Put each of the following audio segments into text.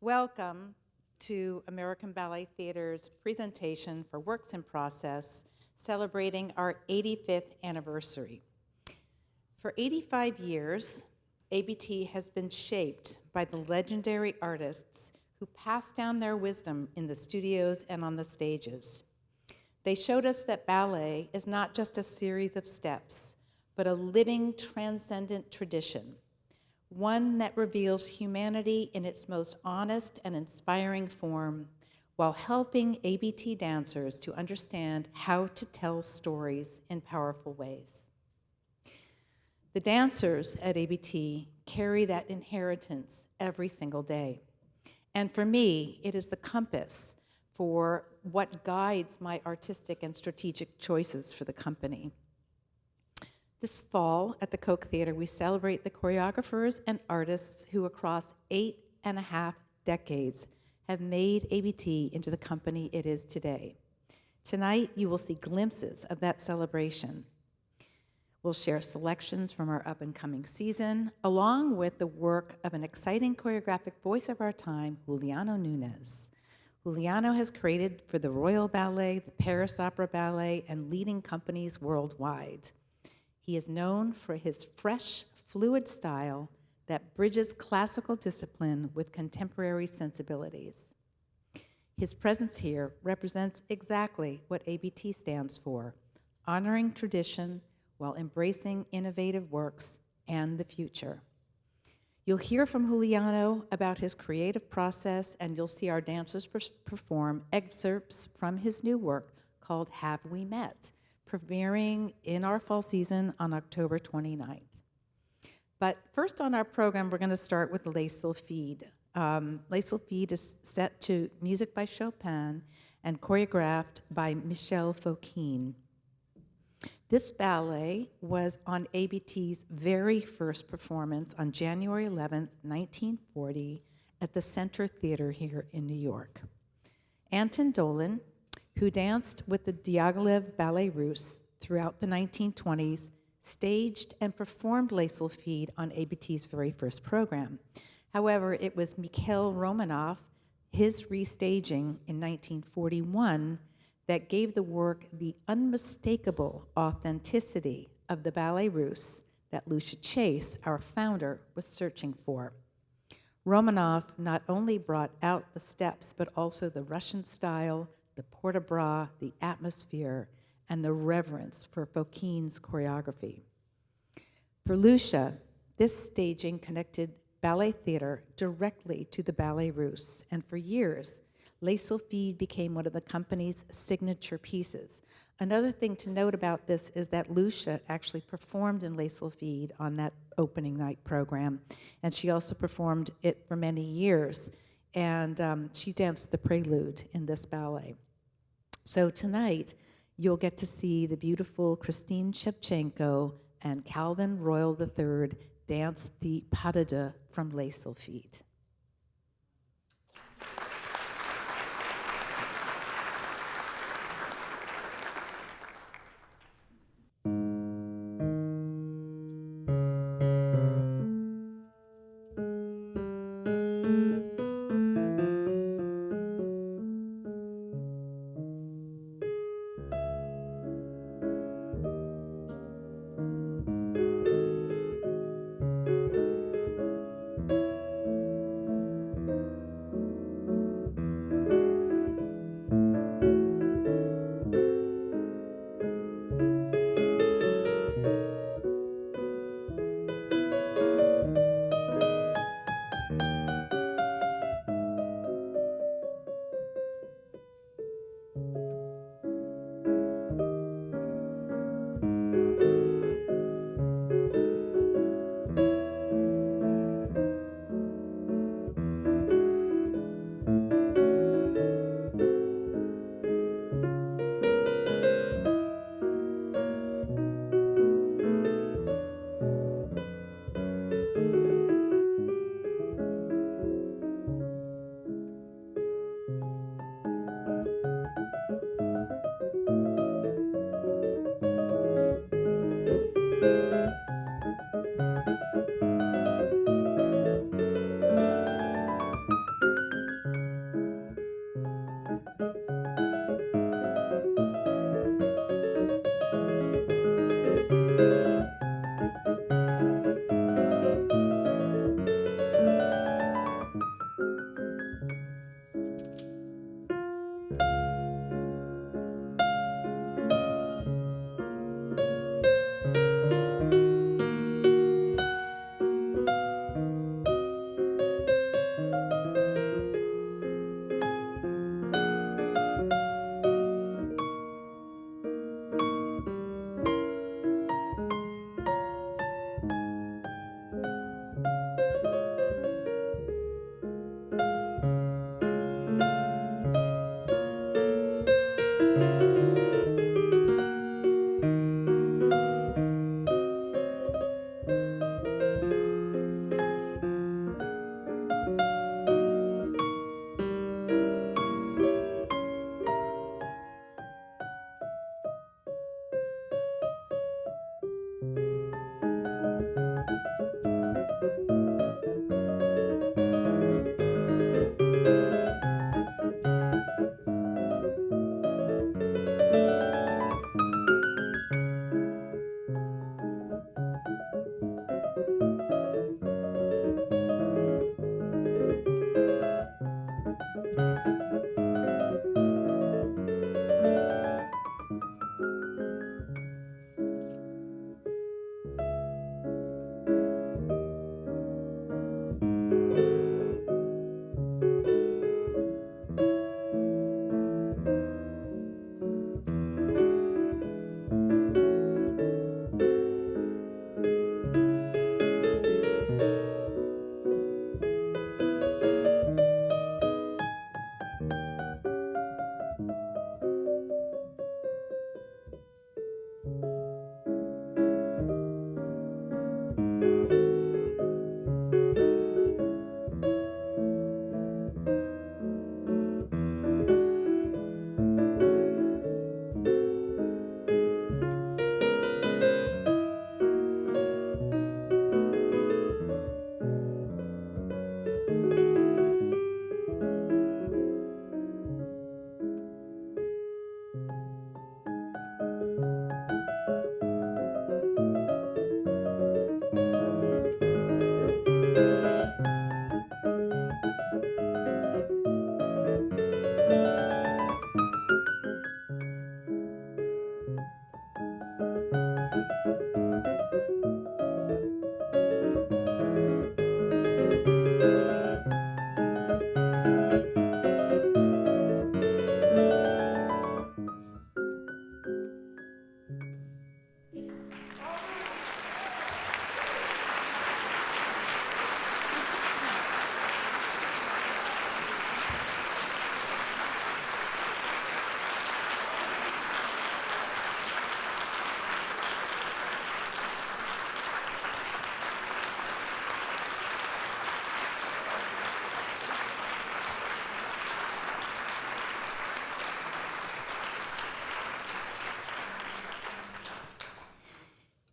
Welcome to American Ballet Theater's presentation for Works in Process, celebrating our 85th anniversary. For 85 years, ABT has been shaped by the legendary artists who passed down their wisdom in the studios and on the stages. They showed us that ballet is not just a series of steps, but a living, transcendent tradition, one that reveals humanity in its most honest and inspiring form, while helping ABT dancers to understand how to tell stories in powerful ways. The dancers at ABT carry that inheritance every single day. And for me, it is the compass for what guides my artistic and strategic choices for the company. This fall at the Koch Theater, we celebrate the choreographers and artists who across 8.5 decades have made ABT into the company it is today. Tonight, you will see glimpses of that celebration. We'll share selections from our up-and-coming season, along with the work of an exciting choreographic voice of our time, Juliano Nunes. Juliano has created for the Royal Ballet, the Paris Opera Ballet, and leading companies worldwide. He is known for his fresh, fluid style that bridges classical discipline with contemporary sensibilities. His presence here represents exactly what ABT stands for, honoring tradition while embracing innovative works and the future. You'll hear from Juliano about his creative process, and you'll see our dancers perform excerpts from his new work called Have We Met?, premiering in our fall season on October 29th. But first on our program, we're going to start with Les Sylphides. Les Sylphides is set to music by Chopin and choreographed by Michel Fangqi. This ballet was on ABT's very first performance on January 11th, 1940, at the Center Theater here in New York. Anton Dolin, who danced with the Diaghilev Ballet Russe throughout the 1920s, staged and performed Les Sylphides on ABT's very first program. However, it was Mikhail Romanov, his restaging in 1941, that gave the work the unmistakable authenticity of the Ballet Russe that Lucia Chase, our founder, was searching for. Romanov not only brought out the steps, but also the Russian style, the port-de-bras, the atmosphere, and the reverence for Fangqi's choreography. For Lucia, this staging connected ballet theater directly to the Ballet Russe, and for years, Les Sylphides became one of the company's signature pieces. Another thing to note about this is that Lucia actually performed in Les Sylphides on that opening night program, and she also performed it for many years, and she danced the prelude in this ballet. So tonight, you'll get to see the beautiful Christine Shevchenko and Calvin Royal III dance the pas de deux from Les Sylphides.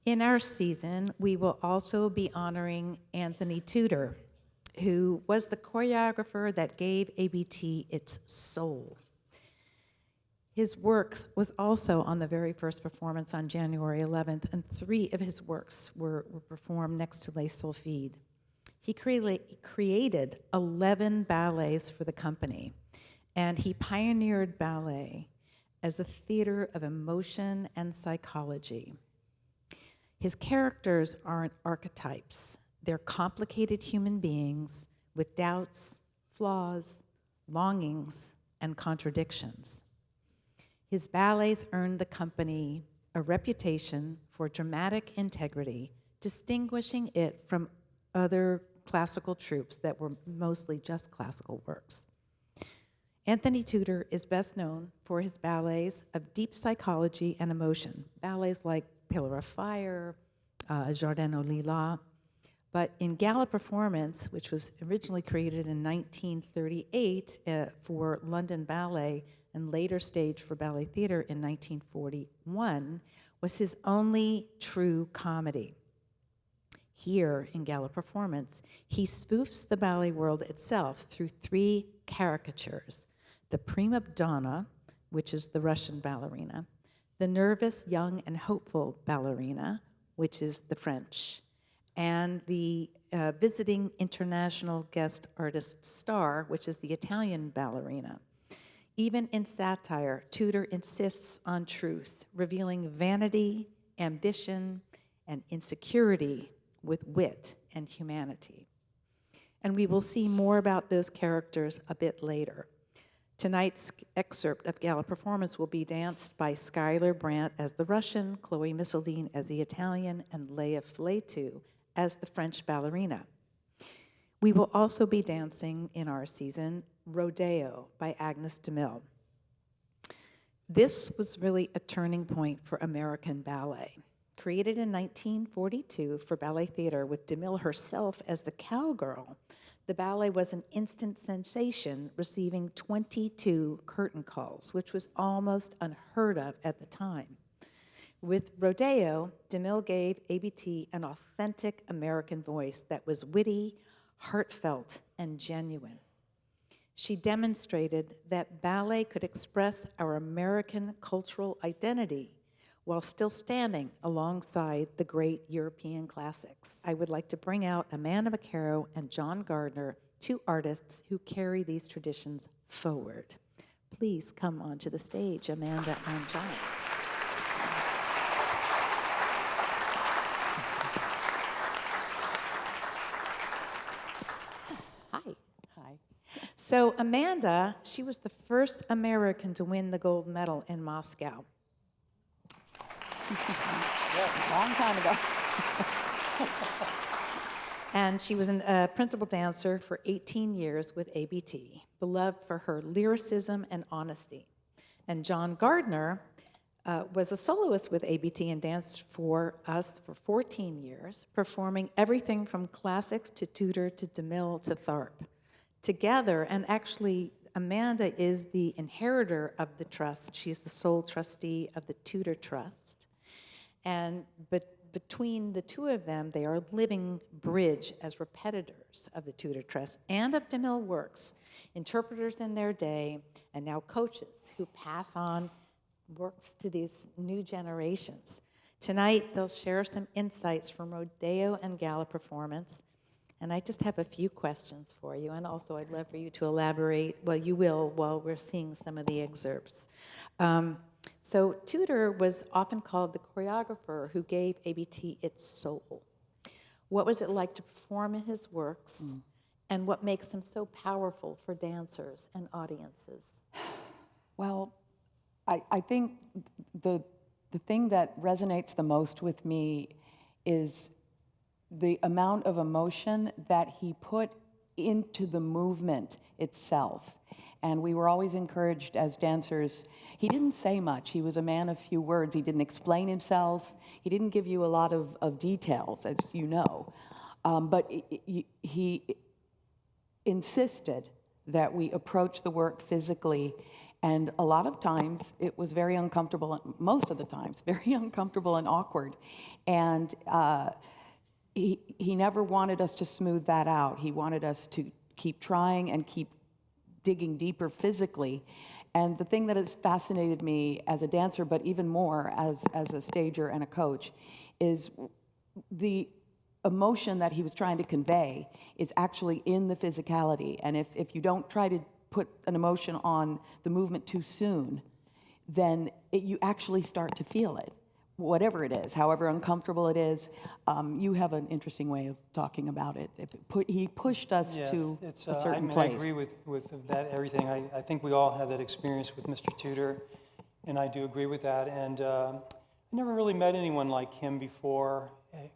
In our season, we will also be honoring Anthony Tudor, who was the choreographer that gave ABT its soul. His work was also on the very first performance on January 11th, and 3 of his works were performed next to Les Sylphides. He created 11 ballets for the company, and he pioneered ballet as a theater of emotion and psychology. His characters aren't archetypes. They're complicated human beings with doubts, flaws, longings, and contradictions. His ballets earned the company a reputation for dramatic integrity, distinguishing it from other classical troupes that were mostly just classical works. Anthony Tudor is best known for his ballets of deep psychology and emotion, ballets like Pillar of Fire, Jardin aux Lilas. But in Gala Performance, which was originally created in 1938 for London Ballet and later staged for Ballet Theatre in 1941, was his only true comedy. Here in Gala Performance, he spoofs the ballet world itself through 3 caricatures: the prima donna, which is the Russian ballerina, the nervous, young, and hopeful ballerina, which is the French, and the visiting international guest artist star, which is the Italian ballerina. Even in satire, Tudor insists on truth, revealing vanity, ambition, and insecurity with wit and humanity. And we will see more about those characters a bit later. Tonight's excerpt of Gala Performance will be danced by Skylar, Brandt as the Russian, Chloe Misseldine as the Italian, and Léa Fleytoux as the French ballerina. We will also be dancing in our season Rodeo by Agnes DeMille. This was really a turning point for American ballet. Created in 1942 for Ballet Theatre with DeMille herself as the cowgirl, the ballet was an instant sensation, receiving 22 curtain calls, which was almost unheard of at the time. With Rodeo, DeMille gave ABT an authentic American voice that was witty, heartfelt, and genuine. She demonstrated that ballet could express our American cultural identity while still standing alongside the great European classics. I would like to bring out Amanda McKerrow and John Gardner, 2 artists who carry these traditions forward. Please come onto the stage, Amanda and John. So Amanda, she was the first American to win the gold medal in Moscow. Yeah, long time ago. And she was a principal dancer for 18 years with ABT, beloved for her lyricism and honesty. And John Gardner was a soloist with ABT and danced for us for 14 years, performing everything from classics to Tudor to DeMille to Tharp. Together, and actually Amanda is the inheritor of the trust. She's the sole trustee of the Tudor Trust. But between the 2 of them, they are a living bridge as repetitors of the Tudor Trust and of DeMille works, interpreters in their day, and now coaches who pass on works to these new generations. Tonight, they'll share some insights from Rodeo and Gala Performance. And I just have a few questions for you, and also I'd love for you to elaborate. Well, you will while we're seeing some of the excerpts. So Tudor was often called the choreographer who gave ABT its soul. What was it like to perform in his works, and what makes him so powerful for dancers and audiences? Well, I think the thing that resonates the most with me is the amount of emotion that he put into the movement itself. And we were always encouraged as dancers. He didn't say much. He was a man of few words. He didn't explain himself. He didn't give you a lot of details, as you know. But he insisted that we approach the work physically And a lot of times it was very uncomfortable, most of the times, very uncomfortable and awkward. And he never wanted us to smooth that out. He wanted us to keep trying and keep digging deeper physically. And the thing that has fascinated me as a dancer, but even more as a stager and a coach, is the emotion that he was trying to convey is actually in the physicality. And if you don't try to put an emotion on the movement too soon, then you actually start to feel it, whatever it is, however uncomfortable it is. You have an interesting way of talking about it. He pushed us to a certain place. I agree with that, everything. I think we all have that experience with Mr. Tudor, and I do agree with that. And I never really met anyone like him before.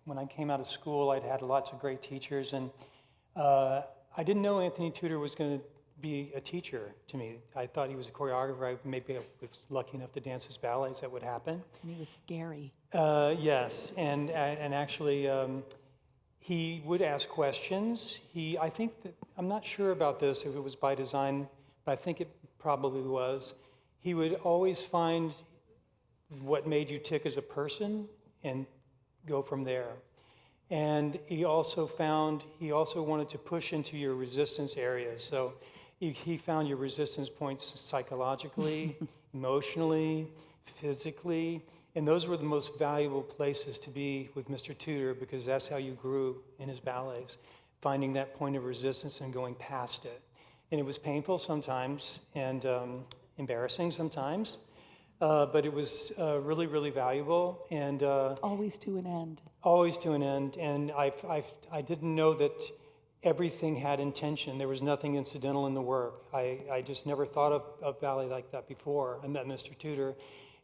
When I came out of school, I'd had lots of great teachers, and I didn't know Anthony Tudor was going to be a teacher to me. I thought he was a choreographer. Maybe I was lucky enough to dance his ballets. That would happen. And he was scary. Yes, and actually, he would ask questions. I think that, I'm not sure about this, if it was by design, but I think it probably was. He would always find what made you tick as a person and go from there. And he also wanted to push into your resistance areas. So he found your resistance points psychologically, emotionally, physically, and those were the most valuable places to be with Mr. Tudor, because that's how you grew in his ballets, finding that point of resistance and going past it. And it was painful sometimes and embarrassing sometimes, but it was really, really valuable. And always to an end. Always to an end. And I didn't know that everything had intention. There was nothing incidental in the work. I just never thought of ballet like that before. I met Mr. Tudor,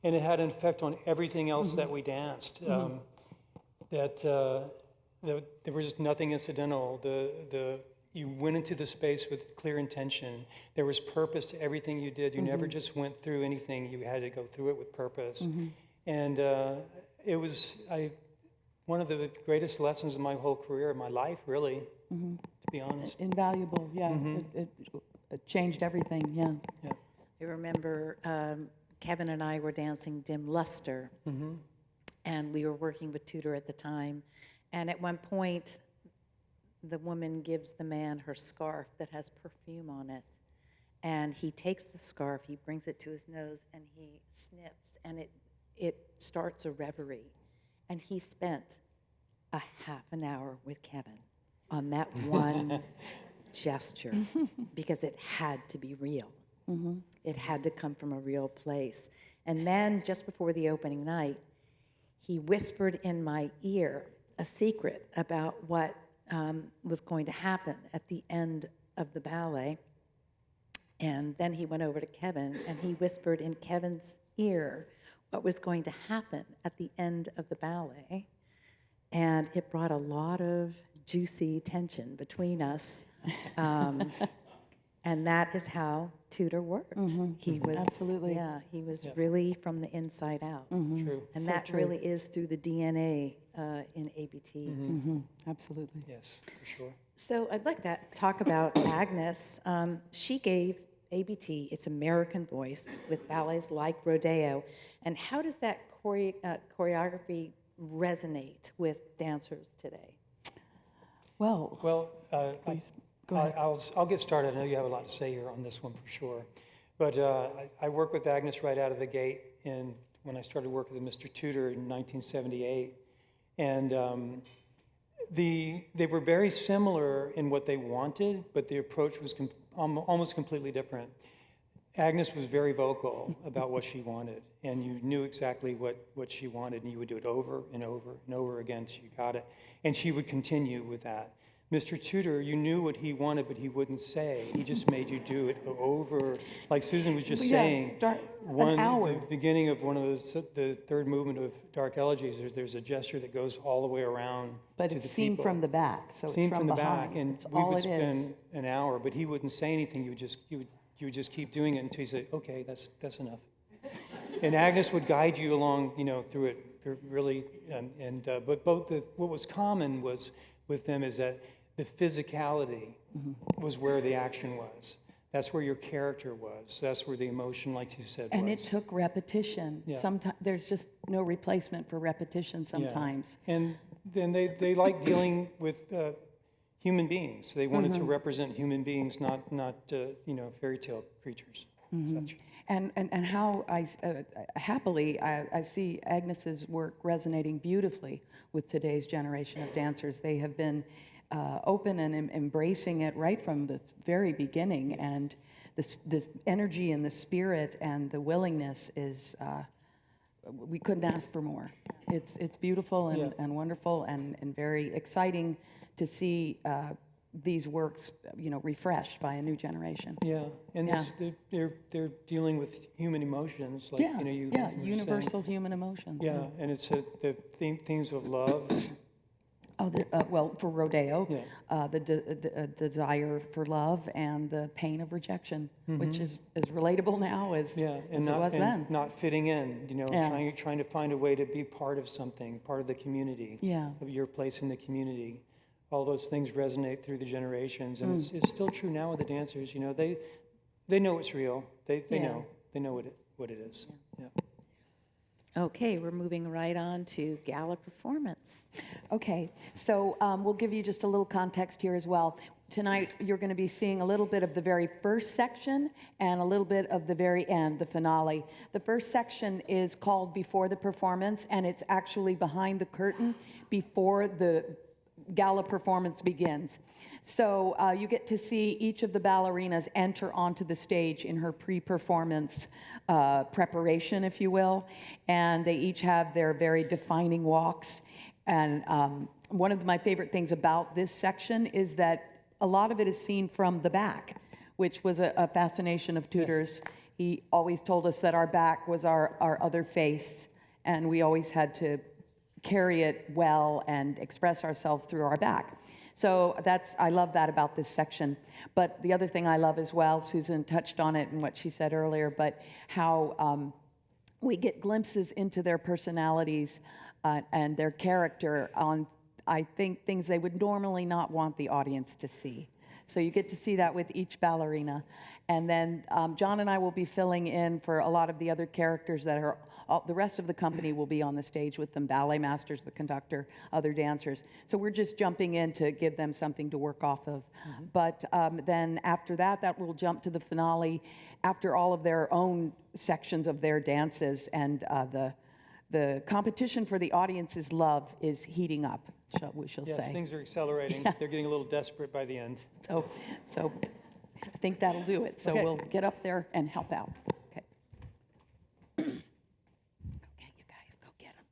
and it had an effect on everything else that we danced. There was just nothing incidental. You went into the space with clear intention. There was purpose to everything you did. You never just went through anything. You had to go through it with purpose. And it was one of the greatest lessons of my whole career, my life, really, to be honest. Invaluable, yeah. It changed everything, yeah. I remember Kevin and I were dancing Dim Luster, and we were working with Tudor at the time. And at one point, the woman gives the man her scarf that has perfume on it. And he takes the scarf, he brings it to his nose, and he sniffs, and it starts a reverie. And he spent a half an hour with Kevin on that one gesture, because it had to be real. It had to come from a real place. And then, just before the opening night, he whispered in my ear a secret about what was going to happen at the end of the ballet. And then he went over to Kevin, and he whispered in Kevin's ear what was going to happen at the end of the ballet. And it brought a lot of juicy tension between us. And that is how Tudor worked. He was, absolutely. Yeah, he was really from the inside out. True. And So that true. really is through the DNA in ABT. Absolutely. Yes, for sure. So I'd like to talk about Agnes. She gave ABT its American voice with ballets like Rodeo. And how does that choreography resonate with dancers today? Well, Please, go ahead. I'll get started. I know you have a lot to say here on this one for sure. But I worked with Agnes right out of the gate when I started working with Mr. Tudor in 1978. And they were very similar in what they wanted, but the approach was almost completely different. Agnes was very vocal about what she wanted, and you knew exactly what she wanted, and you would do it over and over and over again until you got it. And she would continue with that. Mr. Tudor, you knew what he wanted, but he wouldn't say. He just made you do it over, like Susan was just saying. An hour. The beginning of one of those, the third movement of Dark Elegies, there's a gesture that goes all the way around. but to it's the seen people. from the back, so Seen it's from the behind. back, and It's we all would it is. spend an hour, but he wouldn't say anything. You would just keep doing it until he said, "Okay, that's enough." And Agnes would guide you along, through it really. But what was common was with them is that the physicality was where the action was. That's where your character was. That's where the emotion, like you said, And was. it took repetition. Yeah. Sometimes there's just no replacement for repetition sometimes. Yeah. And then they like dealing with human beings. They wanted to represent human beings, not fairy tale creatures. Such. And how happily I see Agnes's work resonating beautifully with today's generation of dancers. They have been open and embracing it right from the very beginning, and this energy and the spirit and the willingness is we couldn't ask for more. It's beautiful and wonderful and very exciting to see these works, refreshed by a new generation. Yeah, and they're dealing with human emotions, like you were universal saying. human emotions. Yeah, and it's the themes of love. Oh, well, for Rodeo, the desire for love and the pain of rejection, which is as relatable now as it was then. Not fitting in, trying to find a way to be part of something, part of the community, of your place in the community. All those things resonate through the generations, and it's still true now with the dancers. They know it's real. They know what it is. Yeah. Okay, we're moving right on to Gala Performance. Okay, so we'll give you just a little context here as well. Tonight, you're going to be seeing a little bit of the very first section and a little bit of the very end, the finale. The first section is called Before the Performance, and it's actually behind the curtain before the Gala Performance begins. So you get to see each of the ballerinas enter onto the stage in her pre-performance preparation, if you will, and they each have their very defining walks. And one of my favorite things about this section is that a lot of it is seen from the back, which was a fascination of Tudor's. Yes. He always told us that our back was our other face, and we always had to carry it well and express ourselves through our back. So I love that about this section. But the other thing I love as well, Susan touched on it in what she said earlier, but how we get glimpses into their personalities and their character on, I think, things they would normally not want the audience to see. So you get to see that with each ballerina. And then John and I will be filling in for a lot of the other characters that are, the rest of the company will be on the stage with them, ballet masters, the conductor, other dancers. So we're just jumping in to give them something to work off of. But then after that will jump to the finale after all of their own sections of their dances, and the competition for the audience's love is heating up, we shall say. Yes, things are accelerating. Yeah. They're getting a little desperate by the end. So I think that'll do it. So Okay. We'll get up there and help out. Okay. Okay, you guys, go get them.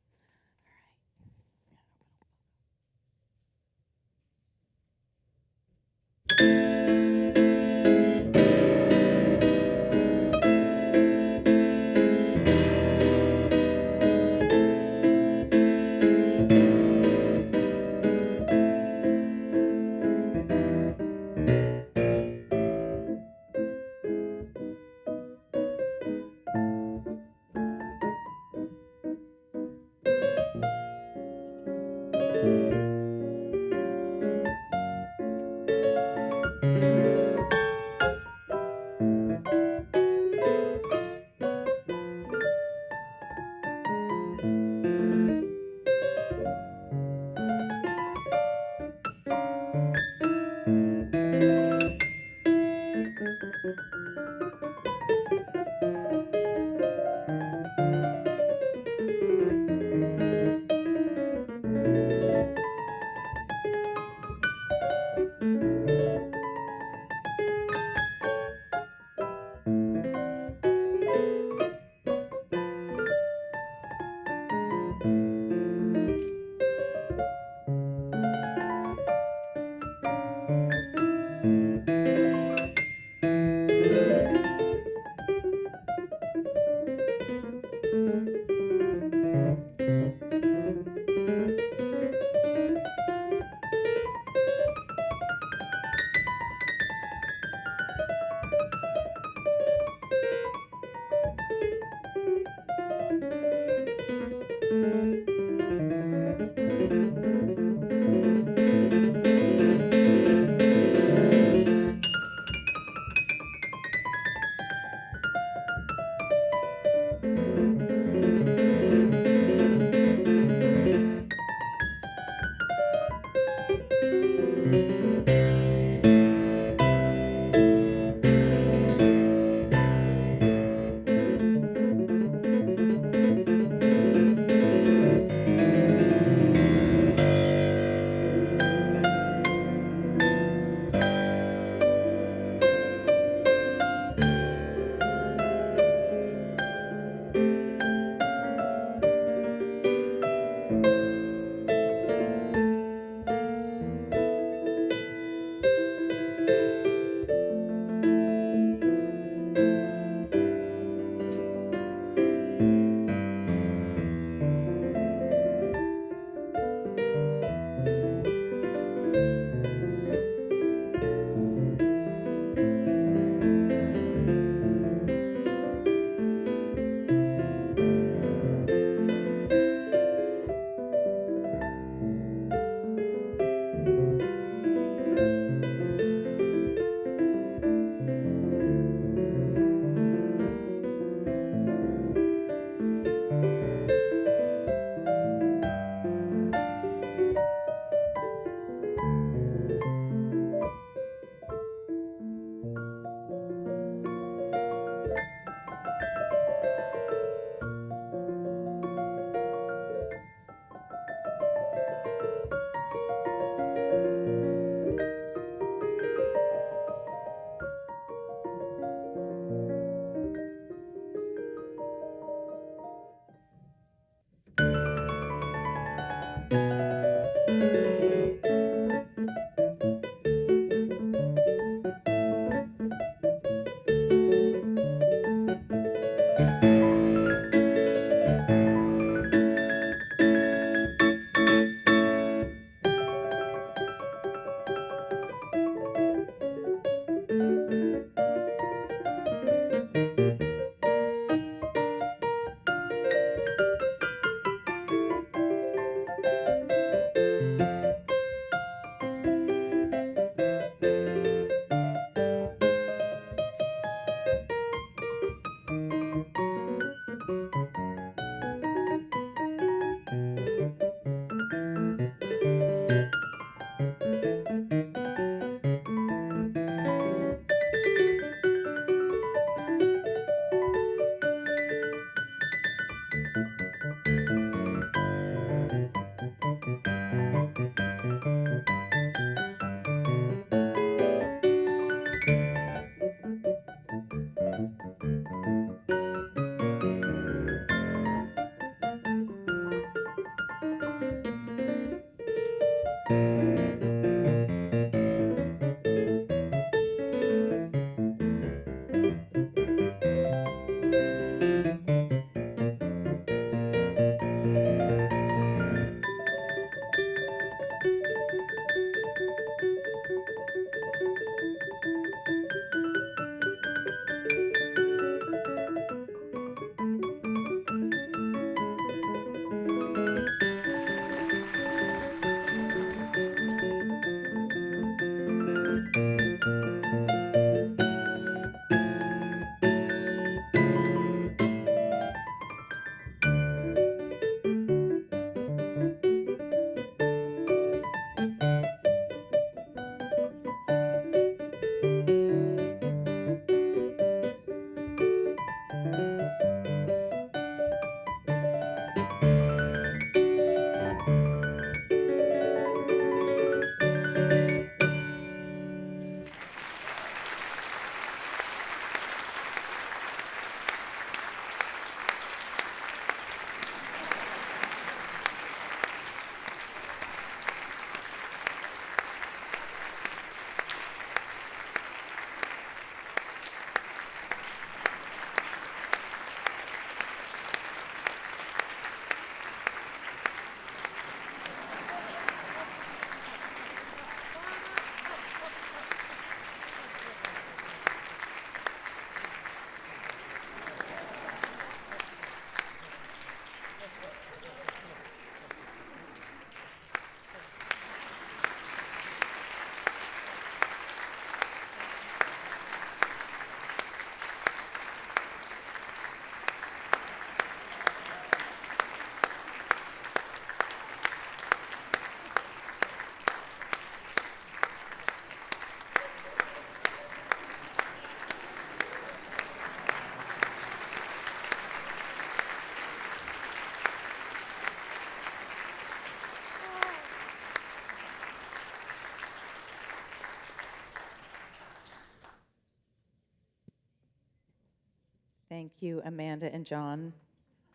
Thank you, Amanda and John,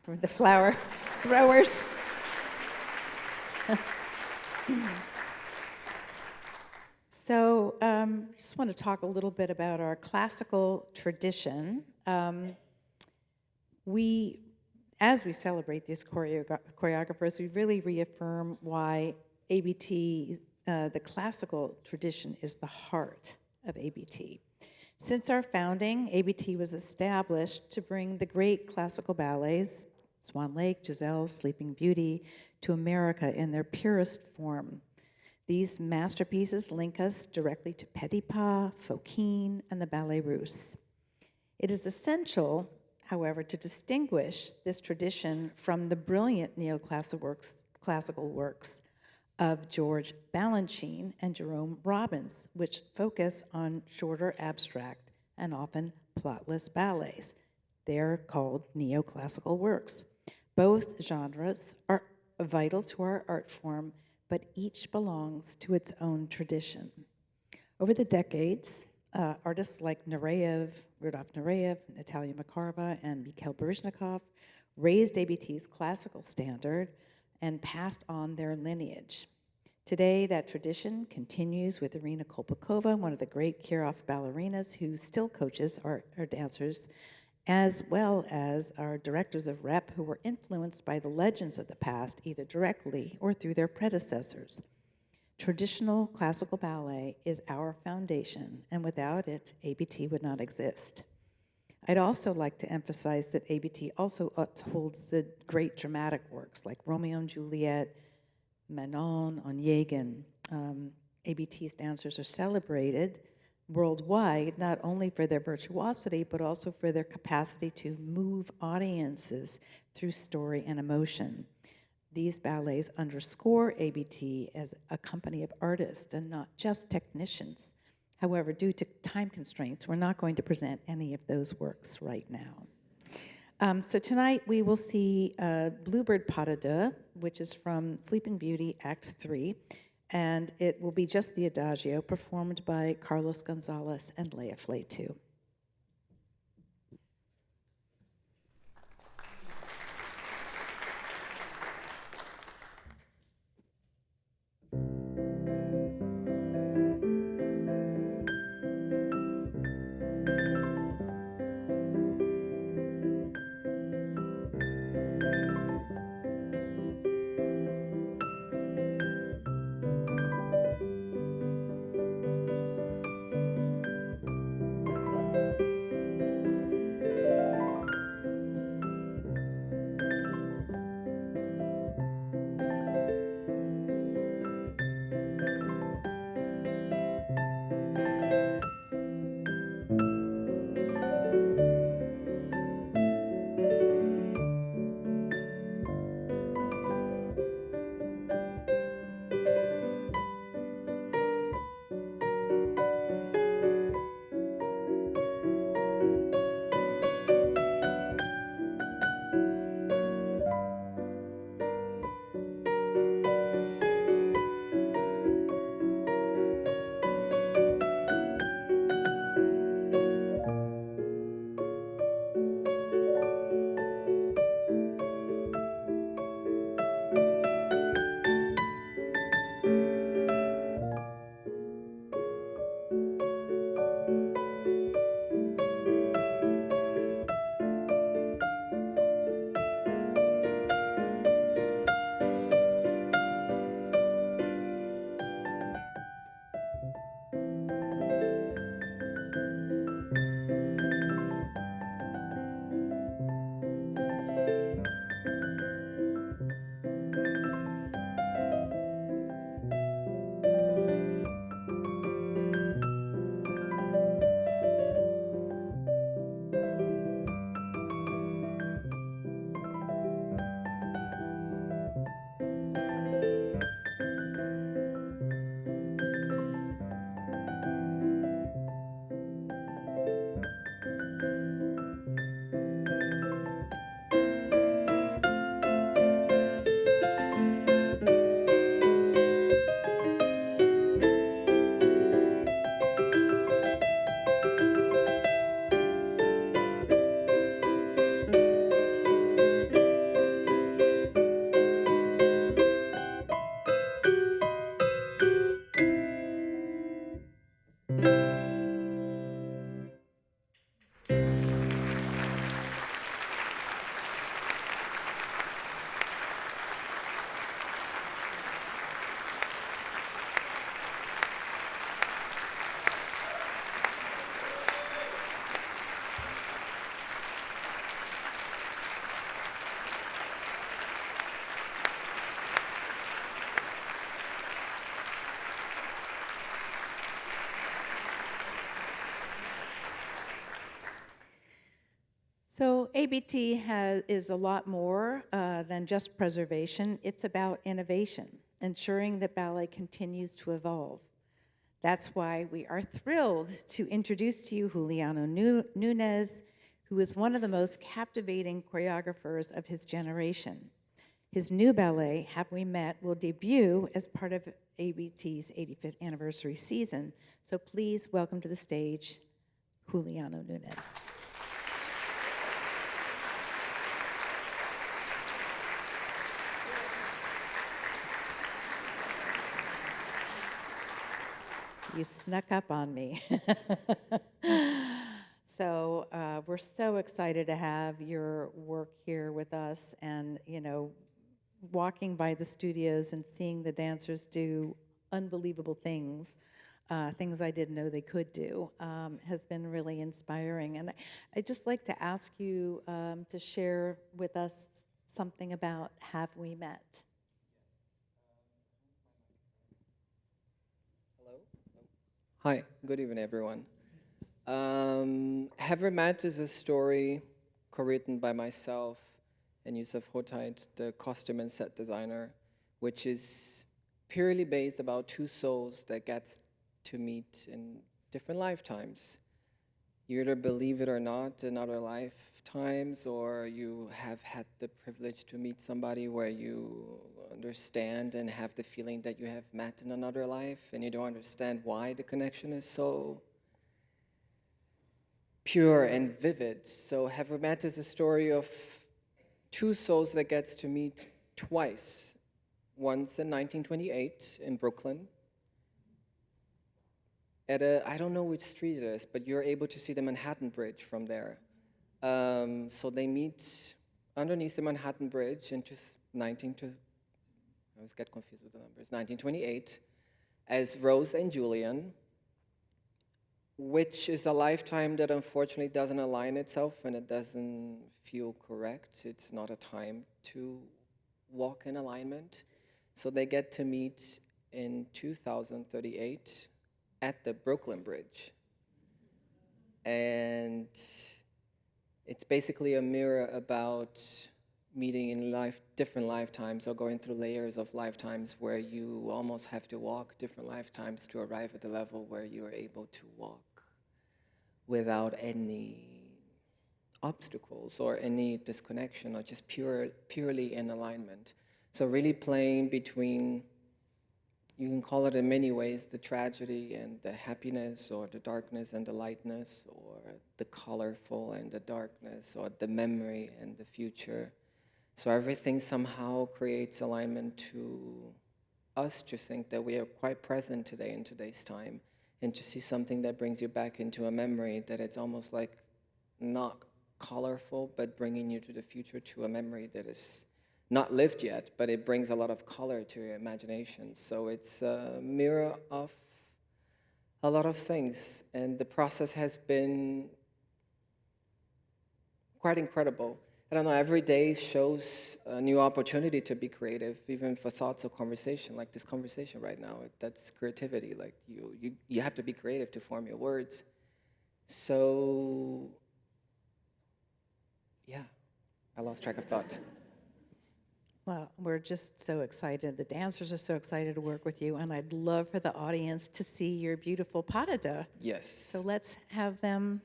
for the flower throwers. So just want to talk a little bit about our classical tradition. As we celebrate these choreographers, we really reaffirm why ABT, the classical tradition, is the heart of ABT. Since our founding, ABT was established to bring the great classical ballets, Swan Lake, Giselle, Sleeping Beauty, to America in their purest form. These masterpieces link us directly to Petipa, Fokine, and the Ballet Russe. It is essential, however, to distinguish this tradition from the brilliant neoclassical works of George Balanchine and Jerome Robbins, which focus on shorter, abstract, and often plotless ballets. They're called neoclassical works. Both genres are vital to our art form, but each belongs to its own tradition. Over the decades, artists like Rudolf Nureyev, Natalia Makarova, and Mikhail Baryshnikov raised ABT's classical standard and passed on their lineage. Today, that tradition continues with Irina Kolpakova, one of the great Kirov ballerinas who still coaches our dancers, as well as our directors of rep who were influenced by the legends of the past, either directly or through their predecessors. Traditional classical ballet is our foundation, and without it, ABT would not exist. I'd also like to emphasize that ABT also upholds the great dramatic works like Romeo and Juliet, Manon, Onegin. ABT's dancers are celebrated worldwide, not only for their virtuosity, but also for their capacity to move audiences through story and emotion. These ballets underscore ABT as a company of artists and not just technicians. However, due to time constraints, we're not going to present any of those works right now. So tonight we will see Bluebird Pas de Deux, which is from Sleeping Beauty, Act 3, and it will be just the Adagio, performed by Carlos Gonzalez and Léa Fleytoux. So ABT is a lot more than just preservation. It's about innovation, ensuring that ballet continues to evolve. That's why we are thrilled to introduce to you Juliano Nunes, who is one of the most captivating choreographers of his generation. His new ballet, Have We Met, will debut as part of ABT's 85th anniversary season. So please welcome to the stage, Juliano Nunes. You snuck up on me. So we're so excited to have your work here with us, and walking by the studios and seeing the dancers do unbelievable things, things I didn't know they could do, has been really inspiring. And I'd just like to ask you to share with us something about Have We Met? Hello. Hi, good evening, everyone. Have We Met is a story co-written by myself and Yusuf Hotait, the costume and set designer, which is purely based about two souls that gets to meet in different lifetimes. You either believe it or not in other lifetimes, or you have had the privilege to meet somebody where you understand and have the feeling that you have met in another life, and you don't understand why the connection is so pure and vivid. So Have We Met is a story of two souls that gets to meet twice. Once in 1928 in Brooklyn, at I don't know which street it is, but you're able to see the Manhattan Bridge from there. So they meet underneath the Manhattan Bridge in I always get confused with the numbers, 1928, as Rose and Julian, which is a lifetime that unfortunately doesn't align itself and it doesn't feel correct. It's not a time to walk in alignment. So they get to meet in 2038 at the Brooklyn Bridge. And it's basically a mirror about meeting in different lifetimes, or going through layers of lifetimes where you almost have to walk different lifetimes to arrive at the level where you are able to walk without any obstacles or any disconnection, or just purely in alignment. So really playing between, you can call it in many ways, the tragedy and the happiness, or the darkness and the lightness, or the colorful and the darkness, or the memory and the future. So everything somehow creates alignment to us to think that we are quite present today in today's time, and to see something that brings you back into a memory that it's almost like not colorful, but bringing you to the future, to a memory that is not lived yet, but it brings a lot of color to your imagination. So it's a mirror of a lot of things, and the process has been quite incredible. I don't know, every day shows a new opportunity to be creative, even for thoughts or conversation, like this conversation right now. That's creativity. Like you have to be creative to form your words. So, yeah, I lost track of thought. Well, we're just so excited. The dancers are so excited to work with you, and I'd love for the audience to see your beautiful pas de deux. Yes. So let's have them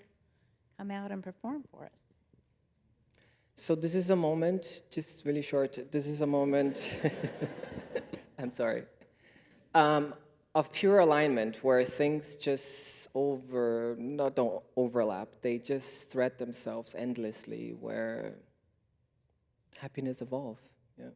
come out and perform for us. So this is a moment, just really short, this is a moment, I'm sorry, of pure alignment, where things just don't overlap, they just thread themselves endlessly, where happiness evolves. Yeah.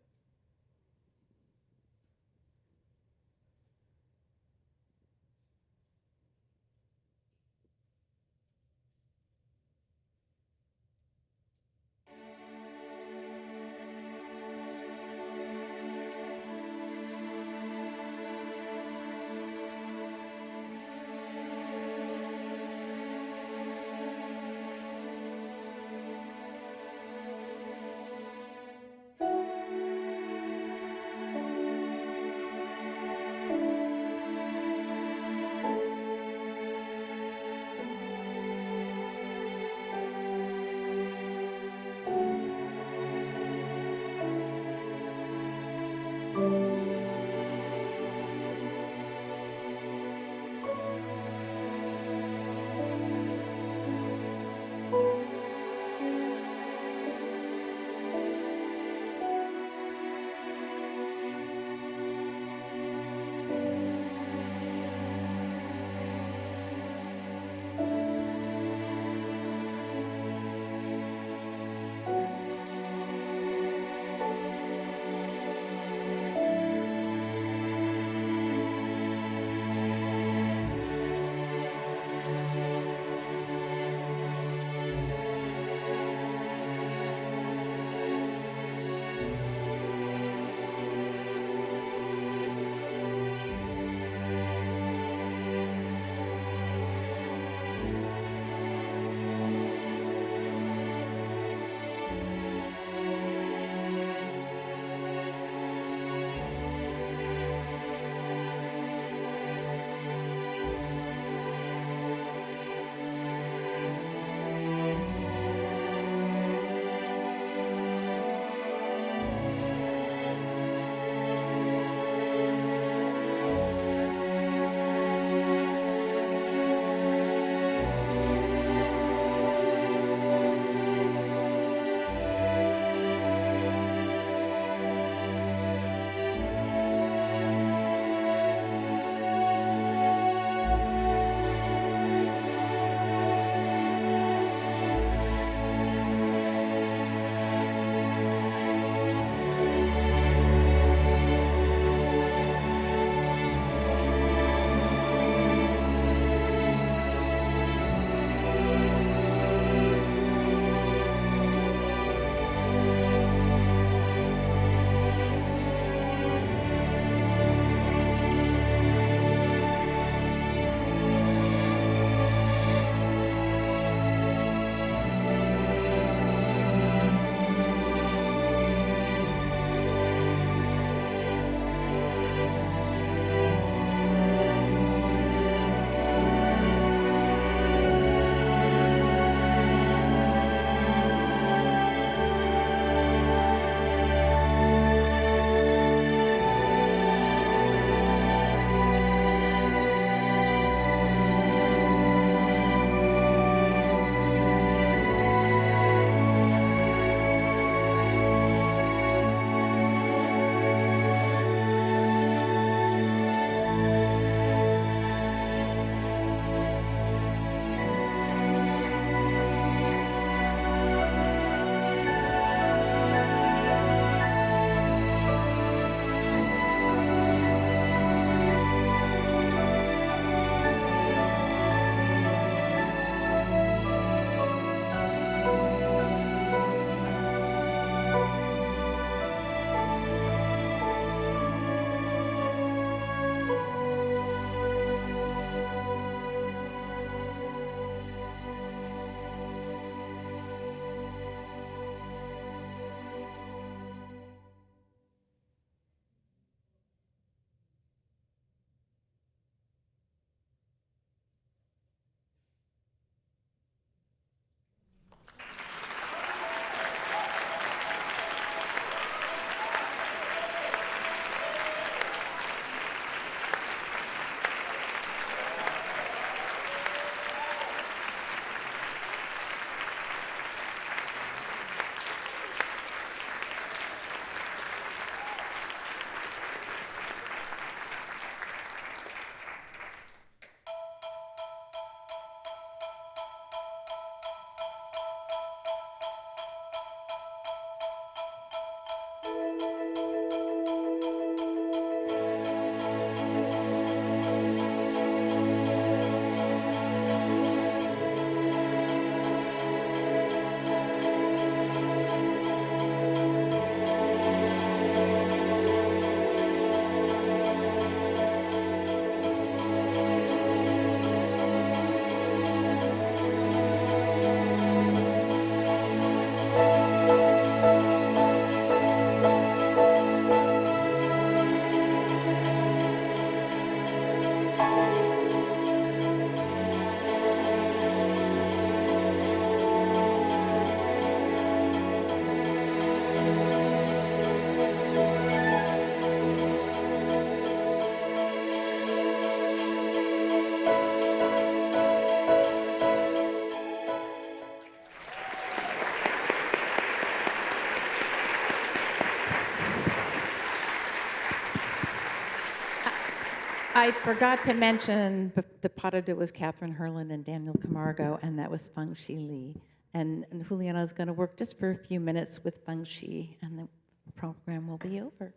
I forgot to mention the pas de deux was Catherine Hurlin and Daniel Camargo, and that was Fangqi Li. And Juliano is going to work just for a few minutes with Fangqi, and the program will be over.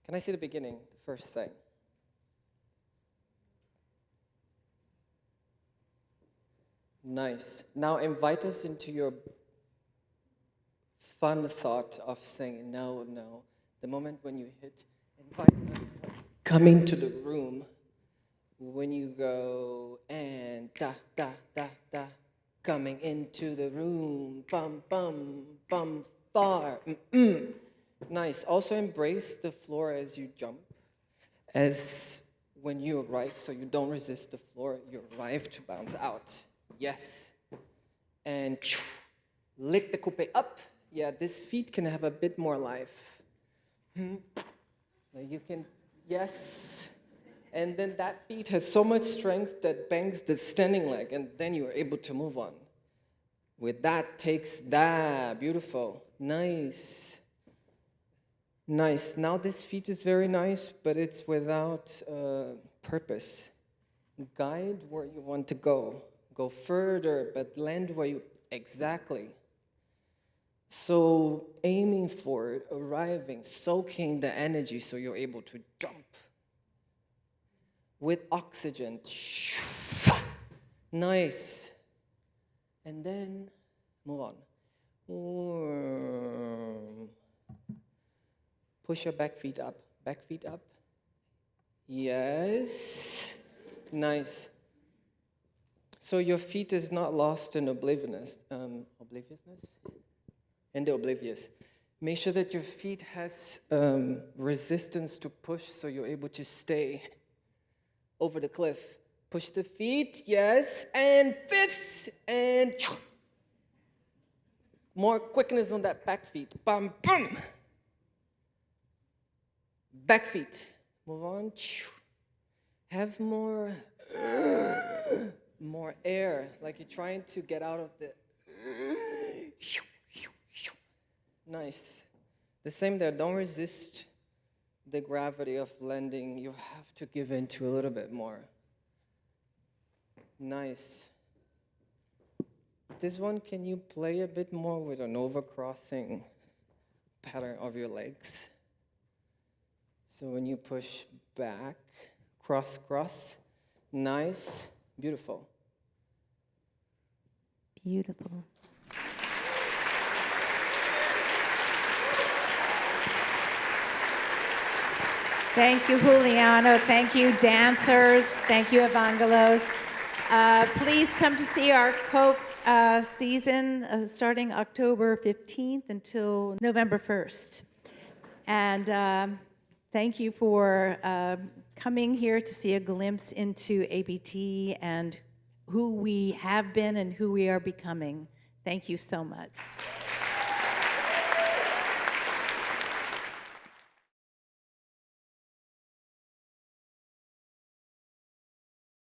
Can I see the beginning, the first thing? Nice. Now invite us into your fun thought of saying no, no. The moment when you hit, invite us, come into the room. When you go and da, da, da, da, coming into the room, bum, bum, bum, far, Nice. Also embrace the floor as you jump, as when you arrive, so you don't resist the floor, you arrive to bounce out. Yes. And lick the coupe up. Yeah, this feet can have a bit more life. You can, yes. And then that feet has so much strength that bangs the standing leg, and then you are able to move on. With that takes that. Beautiful. Nice. Nice. Now this feet is very nice, but it's without purpose. Guide where you want to go. Go further, but land where you exactly. So aiming for it, arriving, soaking the energy so you're able to jump. With oxygen. Nice. And then move on. Push your back feet up. Back feet up. Yes. Nice. So your feet is not lost in obliviousness. In the oblivious. Make sure that your feet has resistance to push so you're able to stay over the cliff. Push the feet, yes, and fifths, and more quickness on that back feet. Bam, bam. Back feet. Move on. Have more air, like you're trying to get out of the. Nice. The same there. Don't resist the gravity of landing. You have to give in to a little bit more. Nice. This one, can you play a bit more with an overcrossing pattern of your legs? So when you push back, cross, cross, nice, beautiful. Beautiful. Thank you, Juliano. Thank you, dancers. Thank you, Evangelos. Please come to see our Coke season starting October 15th until November 1st. And thank you for coming here to see a glimpse into ABT and who we have been and who we are becoming. Thank you so much.